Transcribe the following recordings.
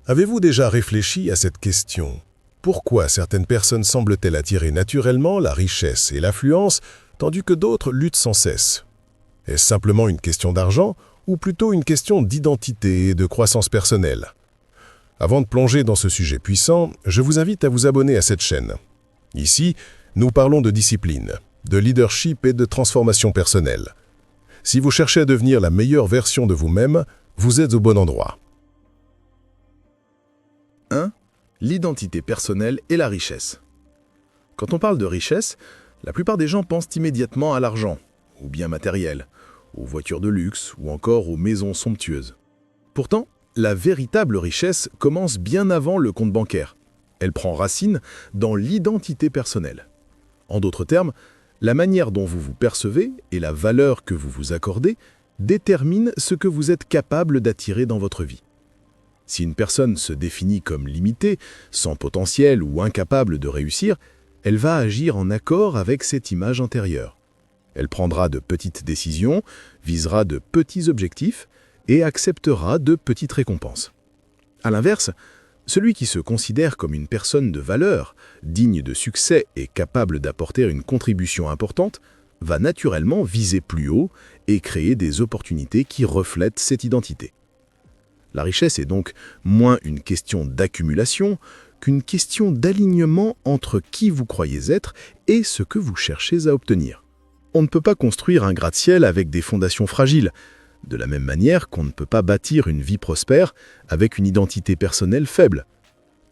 Avez-vous déjà réfléchi à cette question? Pourquoi certaines personnes semblent-elles attirer naturellement la richesse et l'affluence, tandis que d'autres luttent sans cesse? Est-ce simplement une question d'argent ou plutôt une question d'identité et de croissance personnelle? Avant de plonger dans ce sujet puissant, je vous invite à vous abonner à cette chaîne. Ici, nous parlons de discipline, de leadership et de transformation personnelle. Si vous cherchez à devenir la meilleure version de vous-même, vous êtes au bon endroit. 1. L'identité personnelle et la richesse. Quand on parle de richesse, la plupart des gens pensent immédiatement à l'argent, aux biens matériels, aux voitures de luxe ou encore aux maisons somptueuses. Pourtant, la véritable richesse commence bien avant le compte bancaire. Elle prend racine dans l'identité personnelle. En d'autres termes, la manière dont vous vous percevez et la valeur que vous vous accordez déterminent ce que vous êtes capable d'attirer dans votre vie. Si une personne se définit comme limitée, sans potentiel ou incapable de réussir, elle va agir en accord avec cette image intérieure. Elle prendra de petites décisions, visera de petits objectifs et acceptera de petites récompenses. À l'inverse, celui qui se considère comme une personne de valeur, digne de succès et capable d'apporter une contribution importante, va naturellement viser plus haut et créer des opportunités qui reflètent cette identité. La richesse est donc moins une question d'accumulation qu'une question d'alignement entre qui vous croyez être et ce que vous cherchez à obtenir. On ne peut pas construire un gratte-ciel avec des fondations fragiles, de la même manière qu'on ne peut pas bâtir une vie prospère avec une identité personnelle faible.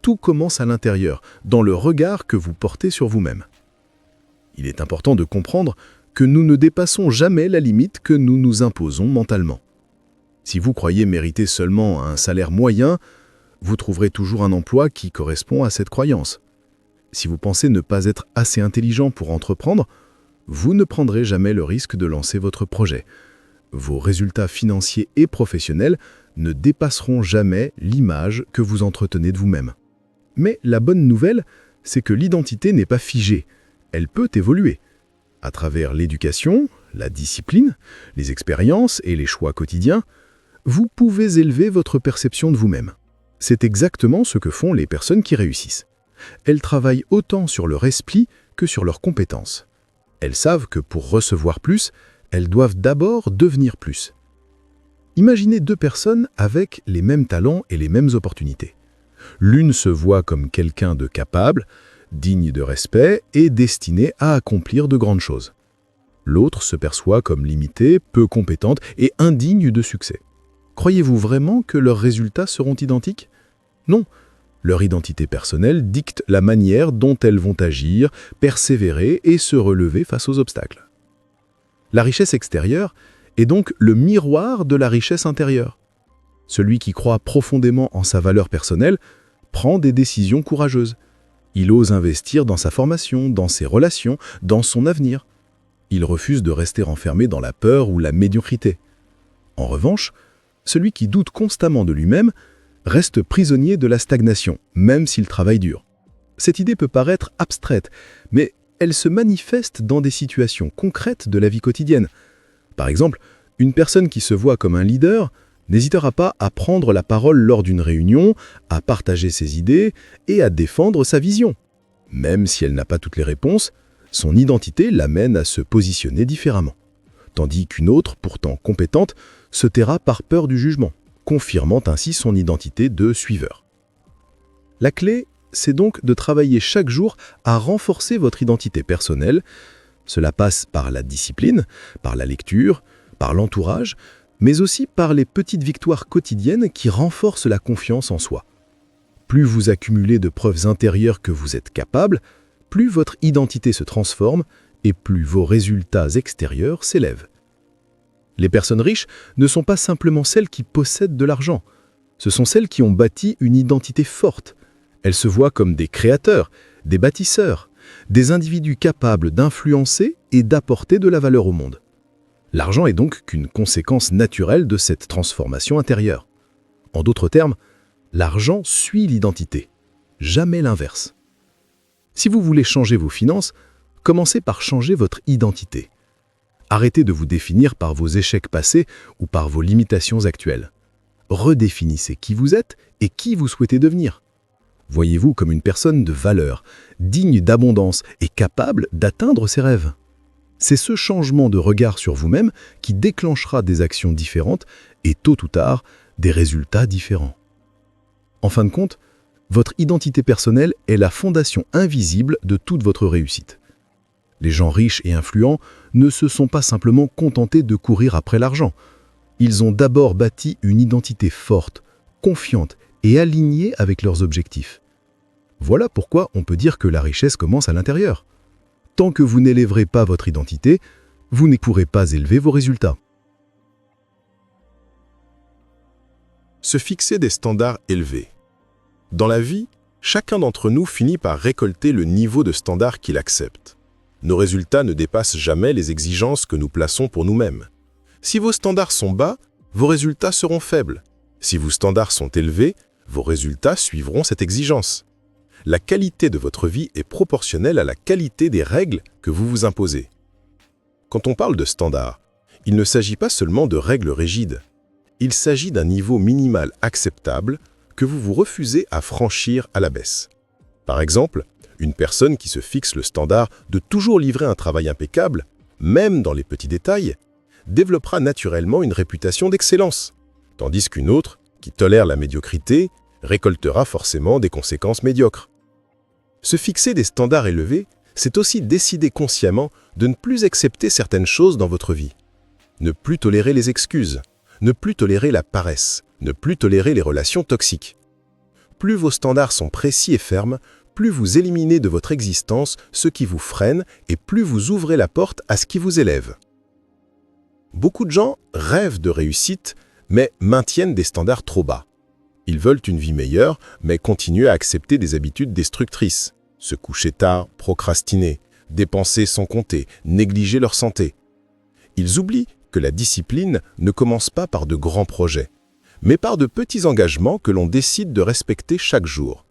Tout commence à l'intérieur, dans le regard que vous portez sur vous-même. Il est important de comprendre que nous ne dépassons jamais la limite que nous nous imposons mentalement. Si vous croyez mériter seulement un salaire moyen, vous trouverez toujours un emploi qui correspond à cette croyance. Si vous pensez ne pas être assez intelligent pour entreprendre, vous ne prendrez jamais le risque de lancer votre projet. Vos résultats financiers et professionnels ne dépasseront jamais l'image que vous entretenez de vous-même. Mais la bonne nouvelle, c'est que l'identité n'est pas figée. Elle peut évoluer. À travers l'éducation, la discipline, les expériences et les choix quotidiens, vous pouvez élever votre perception de vous-même. C'est exactement ce que font les personnes qui réussissent. Elles travaillent autant sur leur esprit que sur leurs compétences. Elles savent que pour recevoir plus, elles doivent d'abord devenir plus. Imaginez deux personnes avec les mêmes talents et les mêmes opportunités. L'une se voit comme quelqu'un de capable, digne de respect et destiné à accomplir de grandes choses. L'autre se perçoit comme limitée, peu compétente et indigne de succès. Croyez-vous vraiment que leurs résultats seront identiques? Non. Leur identité personnelle dicte la manière dont elles vont agir, persévérer et se relever face aux obstacles. La richesse extérieure est donc le miroir de la richesse intérieure. Celui qui croit profondément en sa valeur personnelle prend des décisions courageuses. Il ose investir dans sa formation, dans ses relations, dans son avenir. Il refuse de rester enfermé dans la peur ou la médiocrité. En revanche, celui qui doute constamment de lui-même reste prisonnier de la stagnation, même s'il travaille dur. Cette idée peut paraître abstraite, mais elle se manifeste dans des situations concrètes de la vie quotidienne. Par exemple, une personne qui se voit comme un leader n'hésitera pas à prendre la parole lors d'une réunion, à partager ses idées et à défendre sa vision. Même si elle n'a pas toutes les réponses, son identité l'amène à se positionner différemment. Tandis qu'une autre, pourtant compétente, se taira par peur du jugement, confirmant ainsi son identité de suiveur. La clé, c'est donc de travailler chaque jour à renforcer votre identité personnelle. Cela passe par la discipline, par la lecture, par l'entourage, mais aussi par les petites victoires quotidiennes qui renforcent la confiance en soi. Plus vous accumulez de preuves intérieures que vous êtes capable, plus votre identité se transforme et plus vos résultats extérieurs s'élèvent. Les personnes riches ne sont pas simplement celles qui possèdent de l'argent. Ce sont celles qui ont bâti une identité forte. Elles se voient comme des créateurs, des bâtisseurs, des individus capables d'influencer et d'apporter de la valeur au monde. L'argent est donc qu'une conséquence naturelle de cette transformation intérieure. En d'autres termes, l'argent suit l'identité, jamais l'inverse. Si vous voulez changer vos finances, commencez par changer votre identité. Arrêtez de vous définir par vos échecs passés ou par vos limitations actuelles. redéfinissez qui vous êtes et qui vous souhaitez devenir. Voyez-vous comme une personne de valeur, digne d'abondance et capable d'atteindre ses rêves. C'est ce changement de regard sur vous-même qui déclenchera des actions différentes et tôt ou tard, des résultats différents. En fin de compte, votre identité personnelle est la fondation invisible de toute votre réussite. Les gens riches et influents ne se sont pas simplement contentés de courir après l'argent. Ils ont d'abord bâti une identité forte, confiante et alignée avec leurs objectifs. Voilà pourquoi on peut dire que la richesse commence à l'intérieur. Tant que vous n'élèverez pas votre identité, vous ne pourrez pas élever vos résultats. Se fixer des standards élevés. Dans la vie, chacun d'entre nous finit par récolter le niveau de standard qu'il accepte. Nos résultats ne dépassent jamais les exigences que nous plaçons pour nous-mêmes. Si vos standards sont bas, vos résultats seront faibles. Si vos standards sont élevés, vos résultats suivront cette exigence. La qualité de votre vie est proportionnelle à la qualité des règles que vous vous imposez. Quand on parle de standards, il ne s'agit pas seulement de règles rigides. Il s'agit d'un niveau minimal acceptable que vous vous refusez à franchir à la baisse. Par exemple, une personne qui se fixe le standard de toujours livrer un travail impeccable, même dans les petits détails, développera naturellement une réputation d'excellence, tandis qu'une autre, qui tolère la médiocrité, récoltera forcément des conséquences médiocres. Se fixer des standards élevés, c'est aussi décider consciemment de ne plus accepter certaines choses dans votre vie. Ne plus tolérer les excuses, ne plus tolérer la paresse, ne plus tolérer les relations toxiques. Plus vos standards sont précis et fermes, plus vous éliminez de votre existence ce qui vous freine et plus vous ouvrez la porte à ce qui vous élève. Beaucoup de gens rêvent de réussite, mais maintiennent des standards trop bas. Ils veulent une vie meilleure, mais continuent à accepter des habitudes destructrices. Se coucher tard, procrastiner, dépenser sans compter, négliger leur santé. Ils oublient que la discipline ne commence pas par de grands projets, mais par de petits engagements que l'on décide de respecter chaque jour.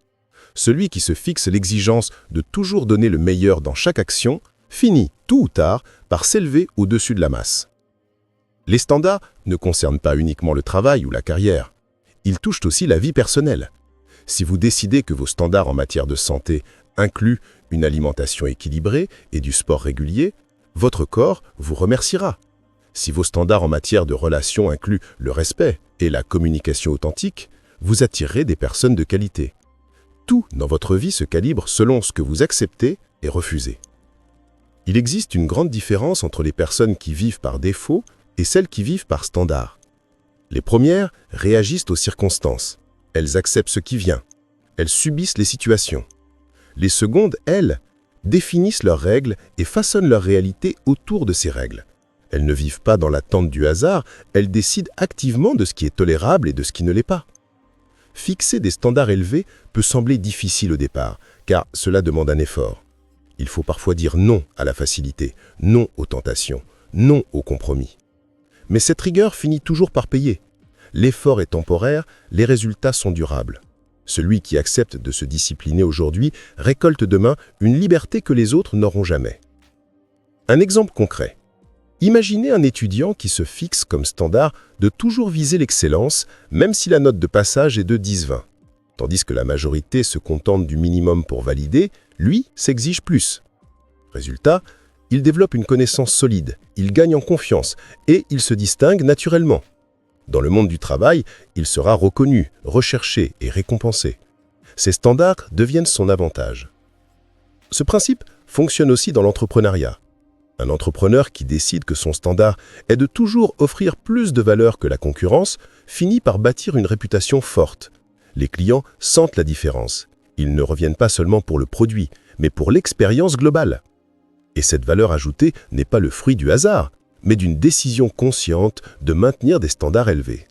Celui qui se fixe l'exigence de toujours donner le meilleur dans chaque action finit, tôt ou tard, par s'élever au-dessus de la masse. Les standards ne concernent pas uniquement le travail ou la carrière. Ils touchent aussi la vie personnelle. Si vous décidez que vos standards en matière de santé incluent une alimentation équilibrée et du sport régulier, votre corps vous remerciera. Si vos standards en matière de relations incluent le respect et la communication authentique, vous attirerez des personnes de qualité. Tout dans votre vie se calibre selon ce que vous acceptez et refusez. Il existe une grande différence entre les personnes qui vivent par défaut et celles qui vivent par standard. Les premières réagissent aux circonstances. Elles acceptent ce qui vient. Elles subissent les situations. Les secondes, elles, définissent leurs règles et façonnent leur réalité autour de ces règles. Elles ne vivent pas dans l'attente du hasard, elles décident activement de ce qui est tolérable et de ce qui ne l'est pas. Fixer des standards élevés peut sembler difficile au départ, car cela demande un effort. Il faut parfois dire non à la facilité, non aux tentations, non aux compromis. Mais cette rigueur finit toujours par payer. L'effort est temporaire, les résultats sont durables. Celui qui accepte de se discipliner aujourd'hui récolte demain une liberté que les autres n'auront jamais. Un exemple concret. Imaginez un étudiant qui se fixe comme standard de toujours viser l'excellence, même si la note de passage est de 10-20. Tandis que la majorité se contente du minimum pour valider, lui s'exige plus. Résultat, il développe une connaissance solide, il gagne en confiance et il se distingue naturellement. Dans le monde du travail, il sera reconnu, recherché et récompensé. Ces standards deviennent son avantage. Ce principe fonctionne aussi dans l'entrepreneuriat. Un entrepreneur qui décide que son standard est de toujours offrir plus de valeur que la concurrence finit par bâtir une réputation forte. Les clients sentent la différence. Ils ne reviennent pas seulement pour le produit, mais pour l'expérience globale. Et cette valeur ajoutée n'est pas le fruit du hasard, mais d'une décision consciente de maintenir des standards élevés.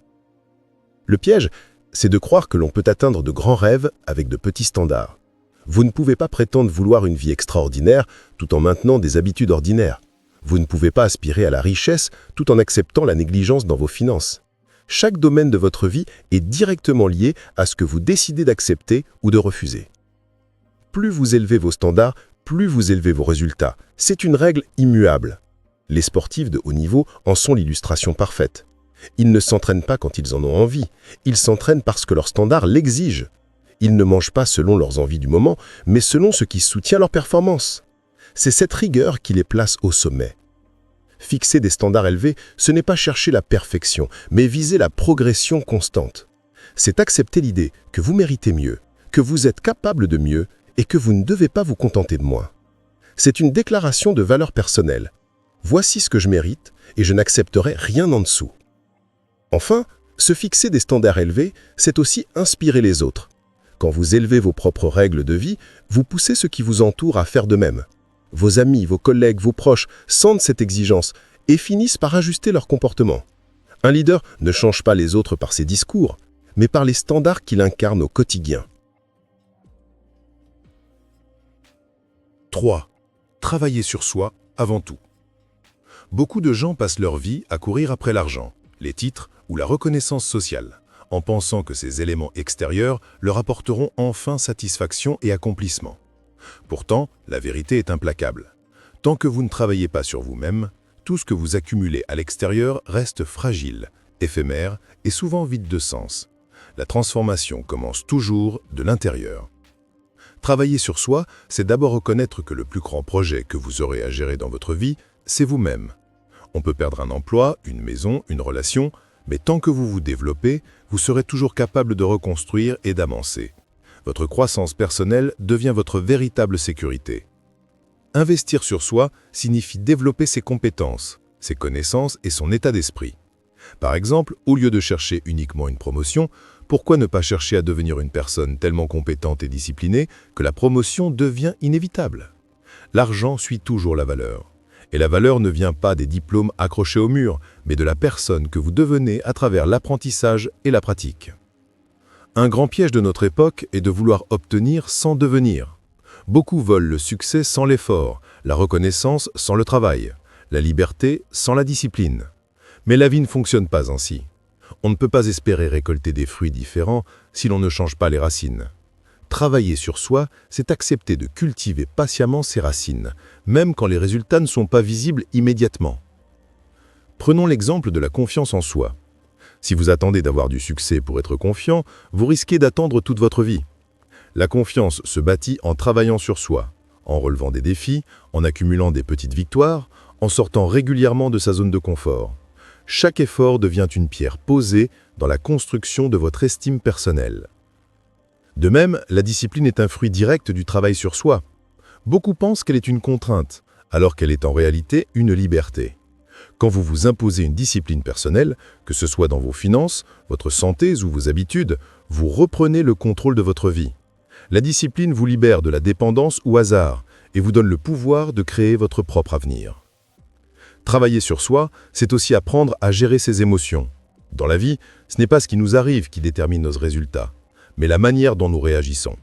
Le piège, c'est de croire que l'on peut atteindre de grands rêves avec de petits standards. Vous ne pouvez pas prétendre vouloir une vie extraordinaire tout en maintenant des habitudes ordinaires. Vous ne pouvez pas aspirer à la richesse tout en acceptant la négligence dans vos finances. Chaque domaine de votre vie est directement lié à ce que vous décidez d'accepter ou de refuser. Plus vous élevez vos standards, plus vous élevez vos résultats. C'est une règle immuable. Les sportifs de haut niveau en sont l'illustration parfaite. Ils ne s'entraînent pas quand ils en ont envie, ils s'entraînent parce que leur standard l'exige. Ils ne mangent pas selon leurs envies du moment, mais selon ce qui soutient leur performance. C'est cette rigueur qui les place au sommet. Fixer des standards élevés, ce n'est pas chercher la perfection, mais viser la progression constante. C'est accepter l'idée que vous méritez mieux, que vous êtes capable de mieux et que vous ne devez pas vous contenter de moins. C'est une déclaration de valeur personnelle. Voici ce que je mérite et je n'accepterai rien en dessous. Enfin, se fixer des standards élevés, c'est aussi inspirer les autres. Quand vous élevez vos propres règles de vie, vous poussez ceux qui vous entourent à faire de même. Vos amis, vos collègues, vos proches sentent cette exigence et finissent par ajuster leur comportement. Un leader ne change pas les autres par ses discours, mais par les standards qu'il incarne au quotidien. 3. Travailler sur soi avant tout. Beaucoup de gens passent leur vie à courir après l'argent, les titres ou la reconnaissance sociale, en pensant que ces éléments extérieurs leur apporteront enfin satisfaction et accomplissement. Pourtant, la vérité est implacable. Tant que vous ne travaillez pas sur vous-même, tout ce que vous accumulez à l'extérieur reste fragile, éphémère et souvent vide de sens. La transformation commence toujours de l'intérieur. Travailler sur soi, c'est d'abord reconnaître que le plus grand projet que vous aurez à gérer dans votre vie, c'est vous-même. On peut perdre un emploi, une maison, une relation, mais tant que vous vous développez, vous serez toujours capable de reconstruire et d'avancer. Votre croissance personnelle devient votre véritable sécurité. Investir sur soi signifie développer ses compétences, ses connaissances et son état d'esprit. Par exemple, au lieu de chercher uniquement une promotion, pourquoi ne pas chercher à devenir une personne tellement compétente et disciplinée que la promotion devient inévitable? L'argent suit toujours la valeur. Et la valeur ne vient pas des diplômes accrochés au mur, mais de la personne que vous devenez à travers l'apprentissage et la pratique. Un grand piège de notre époque est de vouloir obtenir sans devenir. Beaucoup veulent le succès sans l'effort, la reconnaissance sans le travail, la liberté sans la discipline. Mais la vie ne fonctionne pas ainsi. On ne peut pas espérer récolter des fruits différents si l'on ne change pas les racines. Travailler sur soi, c'est accepter de cultiver patiemment ses racines, même quand les résultats ne sont pas visibles immédiatement. Prenons l'exemple de la confiance en soi. Si vous attendez d'avoir du succès pour être confiant, vous risquez d'attendre toute votre vie. La confiance se bâtit en travaillant sur soi, en relevant des défis, en accumulant des petites victoires, en sortant régulièrement de sa zone de confort. Chaque effort devient une pierre posée dans la construction de votre estime personnelle. De même, la discipline est un fruit direct du travail sur soi. Beaucoup pensent qu'elle est une contrainte, alors qu'elle est en réalité une liberté. Quand vous vous imposez une discipline personnelle, que ce soit dans vos finances, votre santé ou vos habitudes, vous reprenez le contrôle de votre vie. La discipline vous libère de la dépendance au hasard et vous donne le pouvoir de créer votre propre avenir. Travailler sur soi, c'est aussi apprendre à gérer ses émotions. Dans la vie, ce n'est pas ce qui nous arrive qui détermine nos résultats, mais la manière dont nous réagissons.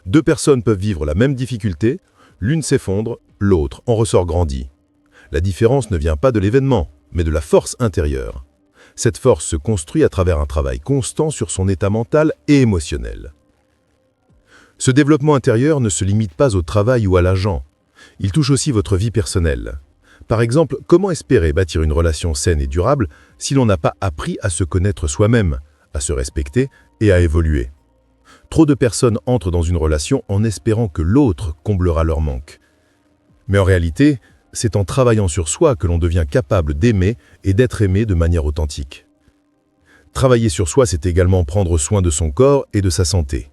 Deux personnes peuvent vivre la même difficulté, l'une s'effondre, l'autre en ressort grandi. La différence ne vient pas de l'événement, mais de la force intérieure. Cette force se construit à travers un travail constant sur son état mental et émotionnel. Ce développement intérieur ne se limite pas au travail ou à l'argent. Il touche aussi votre vie personnelle. Par exemple, comment espérer bâtir une relation saine et durable si l'on n'a pas appris à se connaître soi-même, à se respecter et à évoluer? Trop de personnes entrent dans une relation en espérant que l'autre comblera leur manque. Mais en réalité, c'est en travaillant sur soi que l'on devient capable d'aimer et d'être aimé de manière authentique. Travailler sur soi, c'est également prendre soin de son corps et de sa santé.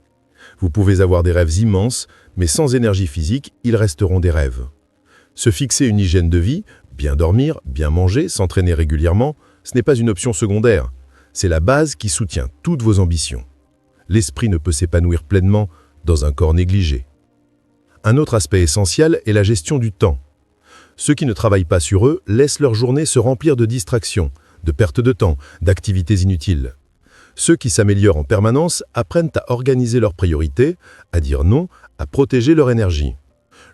Vous pouvez avoir des rêves immenses, mais sans énergie physique, ils resteront des rêves. Se fixer une hygiène de vie, bien dormir, bien manger, s'entraîner régulièrement, ce n'est pas une option secondaire. C'est la base qui soutient toutes vos ambitions. L'esprit ne peut s'épanouir pleinement dans un corps négligé. Un autre aspect essentiel est la gestion du temps. Ceux qui ne travaillent pas sur eux laissent leur journée se remplir de distractions, de pertes de temps, d'activités inutiles. Ceux qui s'améliorent en permanence apprennent à organiser leurs priorités, à dire non, à protéger leur énergie.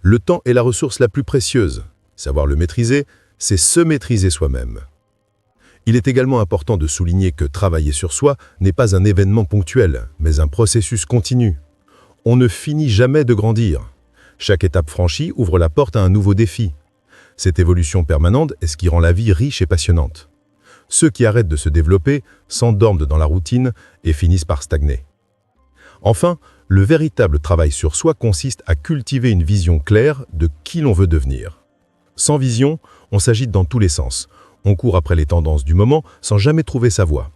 Le temps est la ressource la plus précieuse. Savoir le maîtriser, c'est se maîtriser soi-même. Il est également important de souligner que travailler sur soi n'est pas un événement ponctuel, mais un processus continu. On ne finit jamais de grandir. Chaque étape franchie ouvre la porte à un nouveau défi. Cette évolution permanente est ce qui rend la vie riche et passionnante. Ceux qui arrêtent de se développer s'endorment dans la routine et finissent par stagner. Enfin, le véritable travail sur soi consiste à cultiver une vision claire de qui l'on veut devenir. Sans vision, on s'agite dans tous les sens. On court après les tendances du moment sans jamais trouver sa voie.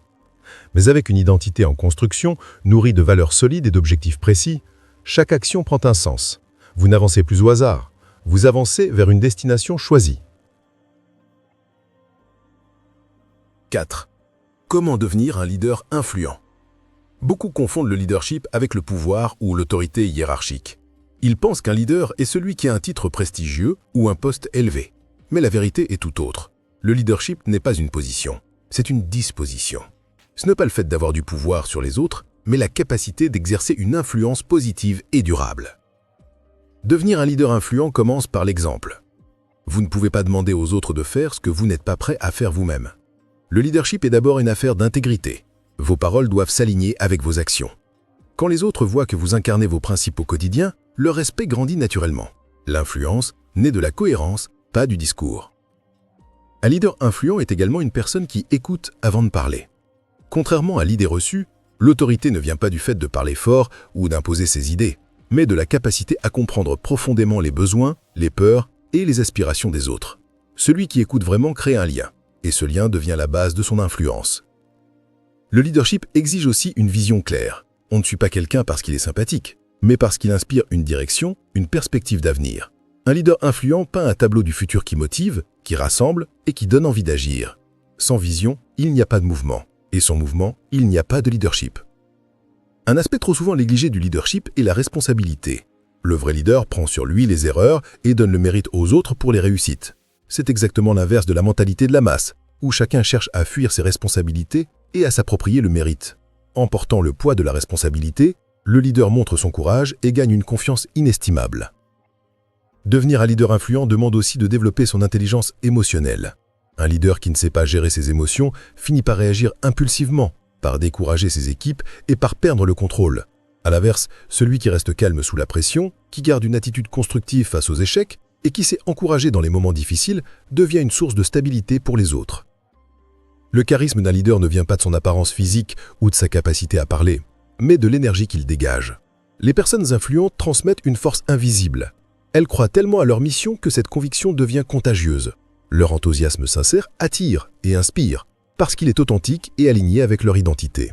Mais avec une identité en construction, nourrie de valeurs solides et d'objectifs précis, chaque action prend un sens. Vous n'avancez plus au hasard, vous avancez vers une destination choisie. 4. Comment devenir un leader influent? Beaucoup confondent le leadership avec le pouvoir ou l'autorité hiérarchique. Ils pensent qu'un leader est celui qui a un titre prestigieux ou un poste élevé. Mais la vérité est tout autre. Le leadership n'est pas une position, c'est une disposition. Ce n'est pas le fait d'avoir du pouvoir sur les autres, mais la capacité d'exercer une influence positive et durable. Devenir un leader influent commence par l'exemple. Vous ne pouvez pas demander aux autres de faire ce que vous n'êtes pas prêt à faire vous-même. Le leadership est d'abord une affaire d'intégrité. Vos paroles doivent s'aligner avec vos actions. Quand les autres voient que vous incarnez vos principes au quotidien, le respect grandit naturellement. L'influence naît de la cohérence, pas du discours. Un leader influent est également une personne qui écoute avant de parler. Contrairement à l'idée reçue, l'autorité ne vient pas du fait de parler fort ou d'imposer ses idées, mais de la capacité à comprendre profondément les besoins, les peurs et les aspirations des autres. Celui qui écoute vraiment crée un lien, et ce lien devient la base de son influence. Le leadership exige aussi une vision claire. On ne suit pas quelqu'un parce qu'il est sympathique, mais parce qu'il inspire une direction, une perspective d'avenir. Un leader influent peint un tableau du futur qui motive, qui rassemble et qui donne envie d'agir. Sans vision, il n'y a pas de mouvement. Et sans mouvement, il n'y a pas de leadership. Un aspect trop souvent négligé du leadership est la responsabilité. Le vrai leader prend sur lui les erreurs et donne le mérite aux autres pour les réussites. C'est exactement l'inverse de la mentalité de la masse, où chacun cherche à fuir ses responsabilités et à s'approprier le mérite. En portant le poids de la responsabilité, le leader montre son courage et gagne une confiance inestimable. Devenir un leader influent demande aussi de développer son intelligence émotionnelle. Un leader qui ne sait pas gérer ses émotions finit par réagir impulsivement, par décourager ses équipes et par perdre le contrôle. À l'inverse, celui qui reste calme sous la pression, qui garde une attitude constructive face aux échecs et qui sait encourager dans les moments difficiles, devient une source de stabilité pour les autres. Le charisme d'un leader ne vient pas de son apparence physique ou de sa capacité à parler, mais de l'énergie qu'il dégage. Les personnes influentes transmettent une force invisible. Elles croient tellement à leur mission que cette conviction devient contagieuse. Leur enthousiasme sincère attire et inspire, parce qu'il est authentique et aligné avec leur identité.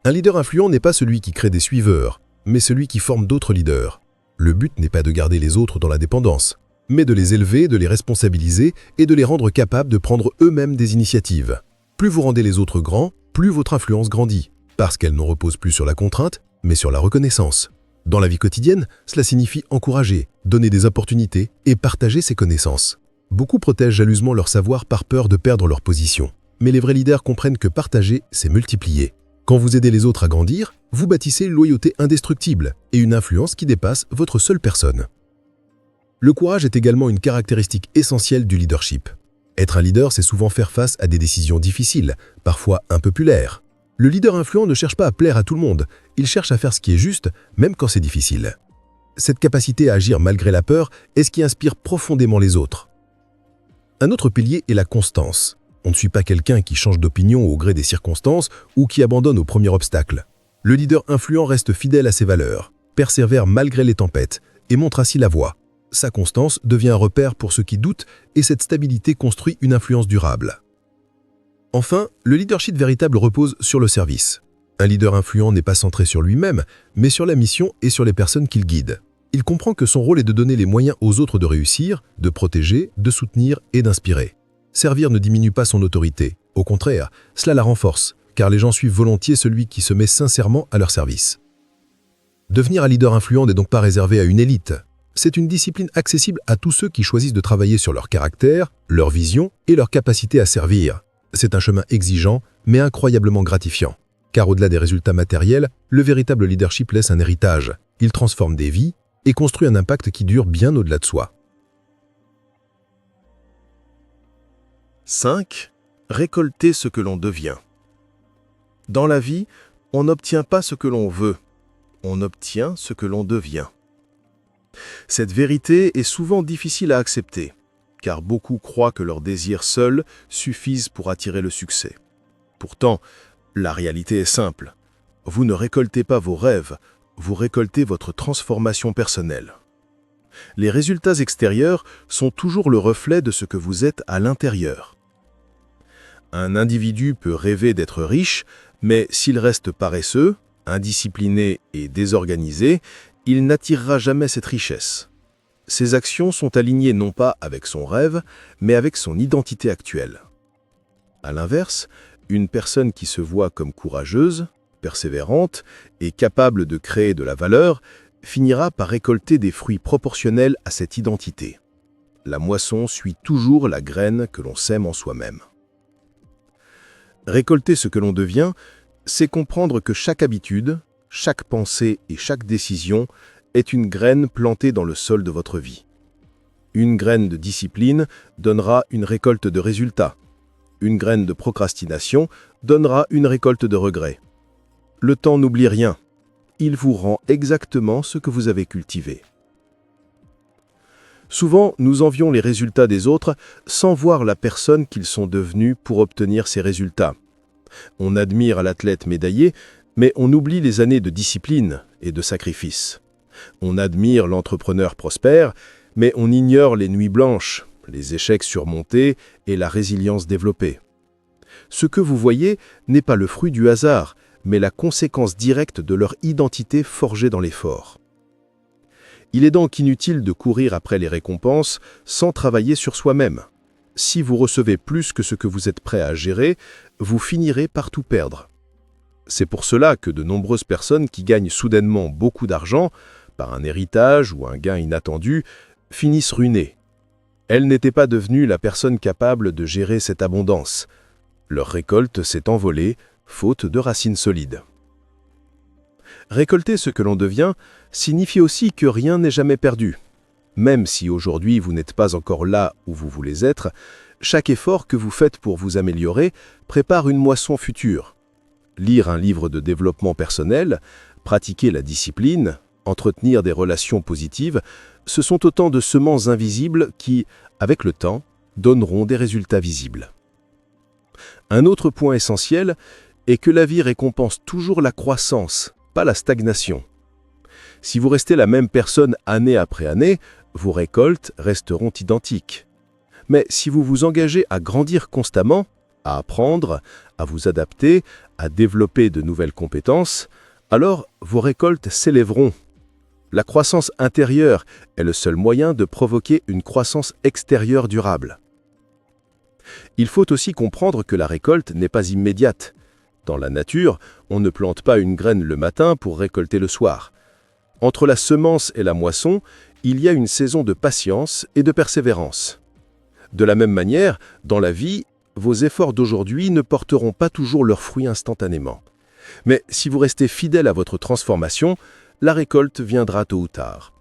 Un leader influent n'est pas celui qui crée des suiveurs, mais celui qui forme d'autres leaders. Le but n'est pas de garder les autres dans la dépendance, mais de les élever, de les responsabiliser et de les rendre capables de prendre eux-mêmes des initiatives. Plus vous rendez les autres grands, plus votre influence grandit, parce qu'elle ne repose plus sur la contrainte, mais sur la reconnaissance. Dans la vie quotidienne, cela signifie encourager, donner des opportunités et partager ses connaissances. Beaucoup protègent jalousement leur savoir par peur de perdre leur position. Mais les vrais leaders comprennent que partager, c'est multiplier. Quand vous aidez les autres à grandir, vous bâtissez une loyauté indestructible et une influence qui dépasse votre seule personne. Le courage est également une caractéristique essentielle du leadership. Être un leader, c'est souvent faire face à des décisions difficiles, parfois impopulaires. Le leader influent ne cherche pas à plaire à tout le monde, il cherche à faire ce qui est juste, même quand c'est difficile. Cette capacité à agir malgré la peur est ce qui inspire profondément les autres. Un autre pilier est la constance. On ne suit pas quelqu'un qui change d'opinion au gré des circonstances ou qui abandonne au premier obstacle. Le leader influent reste fidèle à ses valeurs, persévère malgré les tempêtes et montre ainsi la voie. Sa constance devient un repère pour ceux qui doutent et cette stabilité construit une influence durable. Enfin, le leadership véritable repose sur le service. Un leader influent n'est pas centré sur lui-même, mais sur la mission et sur les personnes qu'il guide. Il comprend que son rôle est de donner les moyens aux autres de réussir, de protéger, de soutenir et d'inspirer. Servir ne diminue pas son autorité. Au contraire, cela la renforce, car les gens suivent volontiers celui qui se met sincèrement à leur service. Devenir un leader influent n'est donc pas réservé à une élite. C'est une discipline accessible à tous ceux qui choisissent de travailler sur leur caractère, leur vision et leur capacité à servir. C'est un chemin exigeant, mais incroyablement gratifiant. Car au-delà des résultats matériels, le véritable leadership laisse un héritage. Il transforme des vies et construit un impact qui dure bien au-delà de soi. 5. Récolter ce que l'on devient. Dans la vie, on n'obtient pas ce que l'on veut, on obtient ce que l'on devient. Cette vérité est souvent difficile à accepter, car beaucoup croient que leurs désirs seuls suffisent pour attirer le succès. Pourtant, la réalité est simple. Vous ne récoltez pas vos rêves, vous récoltez votre transformation personnelle. Les résultats extérieurs sont toujours le reflet de ce que vous êtes à l'intérieur. Un individu peut rêver d'être riche, mais s'il reste paresseux, indiscipliné et désorganisé, il n'attirera jamais cette richesse. Ses actions sont alignées non pas avec son rêve, mais avec son identité actuelle. À l'inverse, une personne qui se voit comme courageuse, persévérante et capable de créer de la valeur finira par récolter des fruits proportionnels à cette identité. La moisson suit toujours la graine que l'on sème en soi-même. Récolter ce que l'on devient, c'est comprendre que chaque habitude, chaque pensée et chaque décision est une graine plantée dans le sol de votre vie. Une graine de discipline donnera une récolte de résultats. Une graine de procrastination donnera une récolte de regrets. Le temps n'oublie rien. Il vous rend exactement ce que vous avez cultivé. Souvent, nous envions les résultats des autres sans voir la personne qu'ils sont devenus pour obtenir ces résultats. On admire l'athlète médaillé, mais on oublie les années de discipline et de sacrifice. On admire l'entrepreneur prospère, mais on ignore les nuits blanches, les échecs surmontés et la résilience développée. Ce que vous voyez n'est pas le fruit du hasard, mais la conséquence directe de leur identité forgée dans l'effort. Il est donc inutile de courir après les récompenses sans travailler sur soi-même. Si vous recevez plus que ce que vous êtes prêt à gérer, vous finirez par tout perdre. C'est pour cela que de nombreuses personnes qui gagnent soudainement beaucoup d'argent, par un héritage ou un gain inattendu, finissent ruinées. Elles n'étaient pas devenues la personne capable de gérer cette abondance. Leur récolte s'est envolée, faute de racines solides. Récolter ce que l'on devient signifie aussi que rien n'est jamais perdu. Même si aujourd'hui vous n'êtes pas encore là où vous voulez être, chaque effort que vous faites pour vous améliorer prépare une moisson future. Lire un livre de développement personnel, pratiquer la discipline, entretenir des relations positives, ce sont autant de semences invisibles qui, avec le temps, donneront des résultats visibles. Un autre point essentiel est que la vie récompense toujours la croissance, pas la stagnation. Si vous restez la même personne année après année, vos récoltes resteront identiques. Mais si vous vous engagez à grandir constamment, à apprendre, à vous adapter, à développer de nouvelles compétences, alors vos récoltes s'élèveront. La croissance intérieure est le seul moyen de provoquer une croissance extérieure durable. Il faut aussi comprendre que la récolte n'est pas immédiate. Dans la nature, on ne plante pas une graine le matin pour récolter le soir. Entre la semence et la moisson, il y a une saison de patience et de persévérance. De la même manière, dans la vie, vos efforts d'aujourd'hui ne porteront pas toujours leurs fruits instantanément. Mais si vous restez fidèle à votre transformation, la récolte viendra tôt ou tard.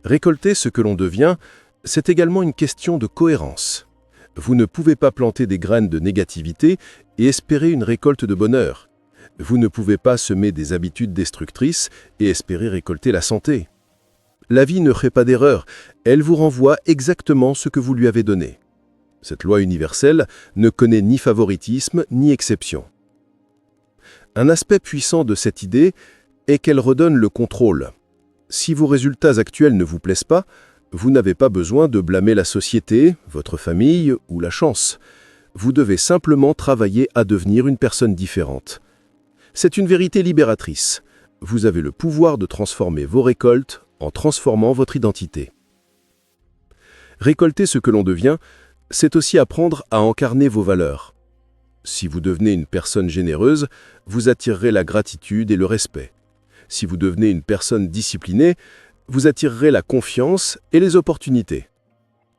Récolter ce que l'on devient, c'est également une question de cohérence. Vous ne pouvez pas planter des graines de négativité et espérer une récolte de bonheur. Vous ne pouvez pas semer des habitudes destructrices et espérer récolter la santé. La vie ne fait pas d'erreur, elle vous renvoie exactement ce que vous lui avez donné. Cette loi universelle ne connaît ni favoritisme ni exception. Un aspect puissant de cette idée est qu'elle redonne le contrôle. Si vos résultats actuels ne vous plaisent pas, vous n'avez pas besoin de blâmer la société, votre famille ou la chance. Vous devez simplement travailler à devenir une personne différente. C'est une vérité libératrice. Vous avez le pouvoir de transformer vos récoltes en transformant votre identité. Récolter ce que l'on devient, c'est aussi apprendre à incarner vos valeurs. Si vous devenez une personne généreuse, vous attirerez la gratitude et le respect. Si vous devenez une personne disciplinée, vous attirerez la confiance et les opportunités.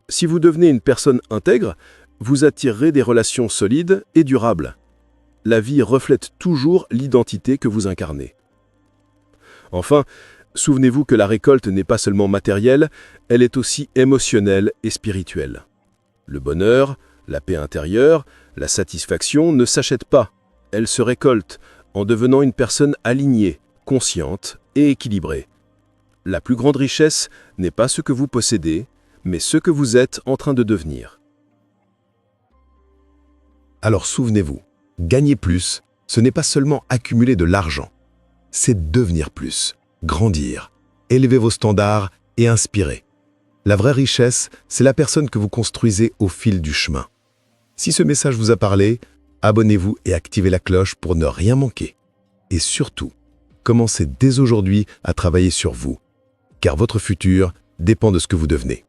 Si vous devenez une personne intègre, vous attirerez des relations solides et durables. La vie reflète toujours l'identité que vous incarnez. Enfin, souvenez-vous que la récolte n'est pas seulement matérielle, elle est aussi émotionnelle et spirituelle. Le bonheur, la paix intérieure, la satisfaction ne s'achètent pas. Elles se récoltent en devenant une personne alignée, consciente et équilibrée. La plus grande richesse n'est pas ce que vous possédez, mais ce que vous êtes en train de devenir. Alors souvenez-vous, gagner plus, ce n'est pas seulement accumuler de l'argent, c'est devenir plus, grandir, élever vos standards et inspirer. La vraie richesse, c'est la personne que vous construisez au fil du chemin. Si ce message vous a parlé, abonnez-vous et activez la cloche pour ne rien manquer. Et surtout, commencez dès aujourd'hui à travailler sur vous, car votre futur dépend de ce que vous devenez.